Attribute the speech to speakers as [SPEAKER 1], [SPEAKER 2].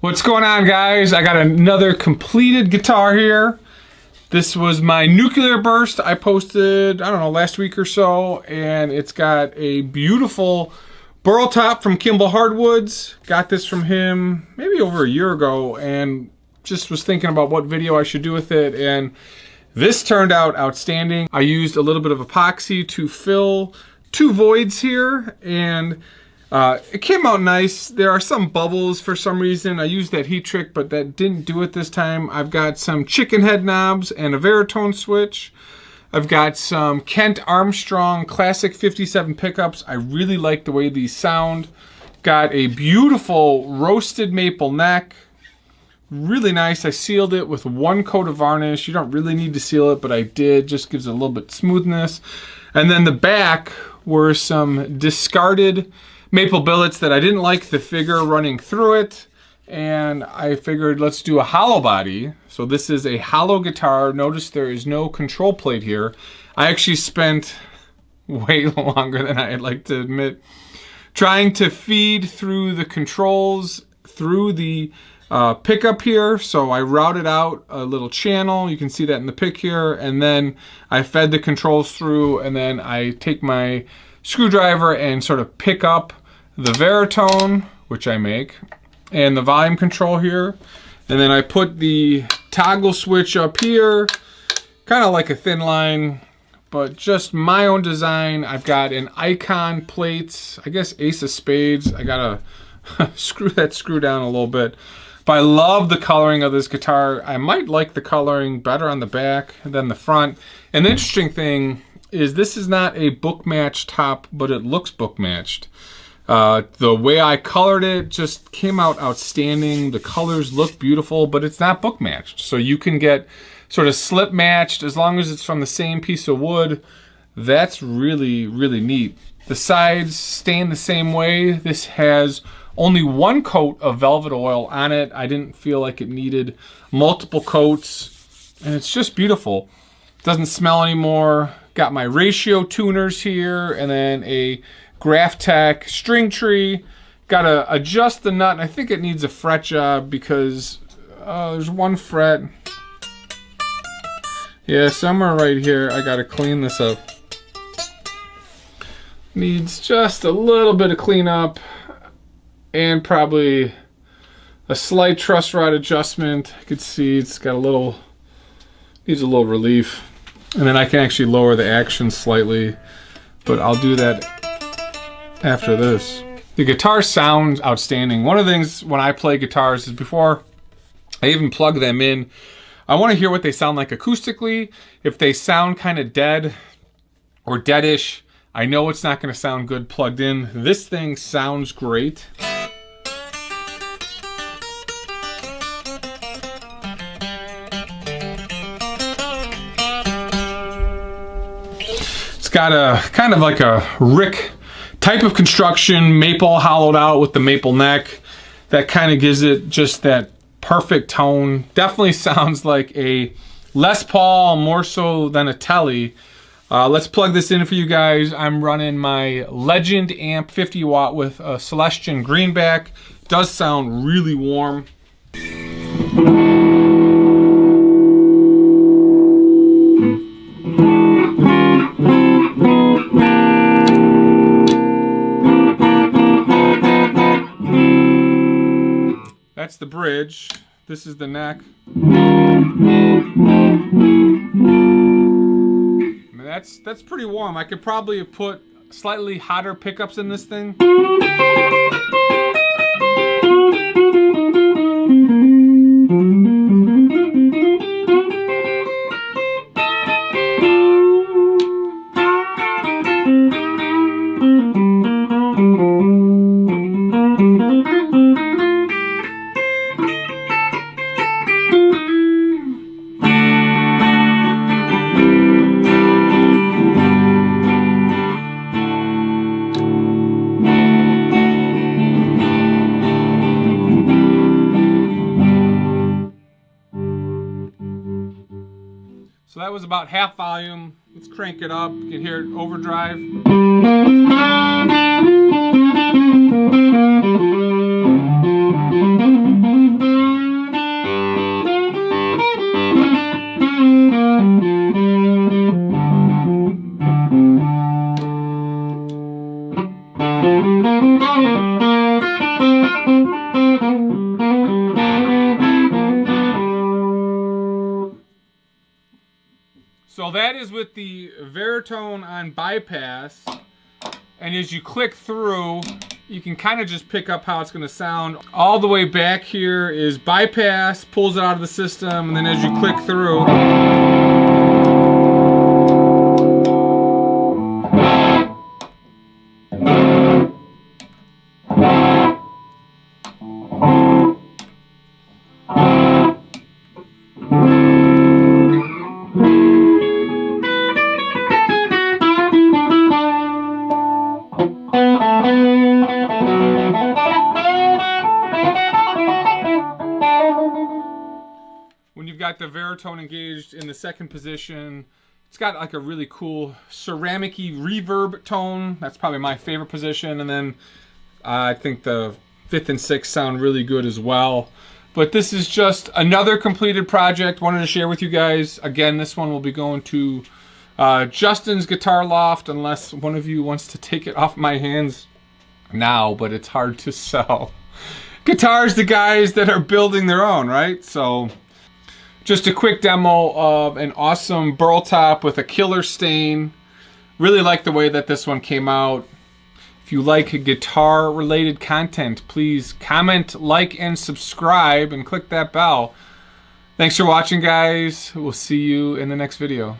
[SPEAKER 1] What's going on, guys? I got another completed guitar here. This was my nuclear burst I posted, I don't know, last week or so, and it's got a beautiful burl top from Kimball Hardwoods. Got this from him maybe over a year ago, and just was thinking about what video I should do with it, and this turned out outstanding. I used a little bit of epoxy to fill two voids here, and it came out nice. There are some bubbles for some reason. I used that heat trick, but that didn't do it this time. I've got some chicken head knobs and a Veritone switch. I've got some Kent Armstrong Classic 57 pickups. I really like the way these sound. Got a beautiful roasted maple neck. Really nice. I sealed it with one coat of varnish. You don't really need to seal it, but I did. Just gives it a little bit of smoothness. And then the back were some discarded maple billets that I didn't like the figure running through it, and I figured let's do a hollow body. So this is a hollow guitar. Notice there is no control plate here. I actually spent way longer than I'd like to admit trying to feed through the controls through the pickup here. So I routed out a little channel. You can see that in the pic here, and then I fed the controls through, and then I take my screwdriver and sort of pick up the Veritone, which I make, and the volume control here. And then I put the toggle switch up here, kind of like a thin line, but just my own design. I've got an icon plates, I guess ace of spades. I gotta screw that screw down a little bit. But I love the coloring of this guitar. I might like the coloring better on the back than the front. And the interesting thing is this is not a book matched top, but it looks book matched. The way I colored it just came out outstanding. The colors look beautiful, but it's not book matched. So you can get sort of slip matched as long as it's from the same piece of wood. That's really, really neat. The sides stain the same way. This has only one coat of velvet oil on it. I didn't feel like it needed multiple coats, and it's just beautiful. Doesn't smell anymore. Got my ratio tuners here, and then a Graphtec string tree. Got to adjust the nut, and I think it needs a fret job because there's one fret. Yeah, somewhere right here. I got to clean this up. Needs just a little bit of cleanup, and probably a slight truss rod adjustment. You can see it's got needs a little relief. And then I can actually lower the action slightly, but I'll do that after this. The guitar sounds outstanding. One of the things when I play guitars is before I even plug them in, I want to hear what they sound like acoustically. If they sound kind of dead or deadish, I know it's not going to sound good plugged in. This thing sounds great. It's got a kind of like a Rick type of construction, maple hollowed out with the maple neck. That kind of gives it just that perfect tone. Definitely sounds like a Les Paul more so than a Tele. Let's plug this in for you guys. I'm running my Legend amp 50 watt with a Celestion greenback. Does sound really warm. That's the bridge. This is the neck. I mean, that's pretty warm. I could probably have put slightly hotter pickups in this thing. So that was about half volume. Let's crank it up. You can hear it overdrive. So that is with the Veritone on bypass. And as you click through, you can kind of just pick up how it's going to sound. All the way back here is bypass, pulls it out of the system, and then as you click through, when you've got the Veritone engaged in the second position, it's got like a really cool ceramic-y reverb tone. That's probably my favorite position. And then I think the 5th and 6th sound really good as well. But this is just another completed project. Wanted to share with you guys. Again, this one will be going to Justin's Guitar Loft, unless one of you wants to take it off my hands now, but it's hard to sell guitars to guys that are building their own, right? So just a quick demo of an awesome burl top with a killer stain. Really like the way that this one came out. If you like guitar related content, please comment, like, and subscribe, and click that bell. Thanks for watching, guys. We'll see you in the next video.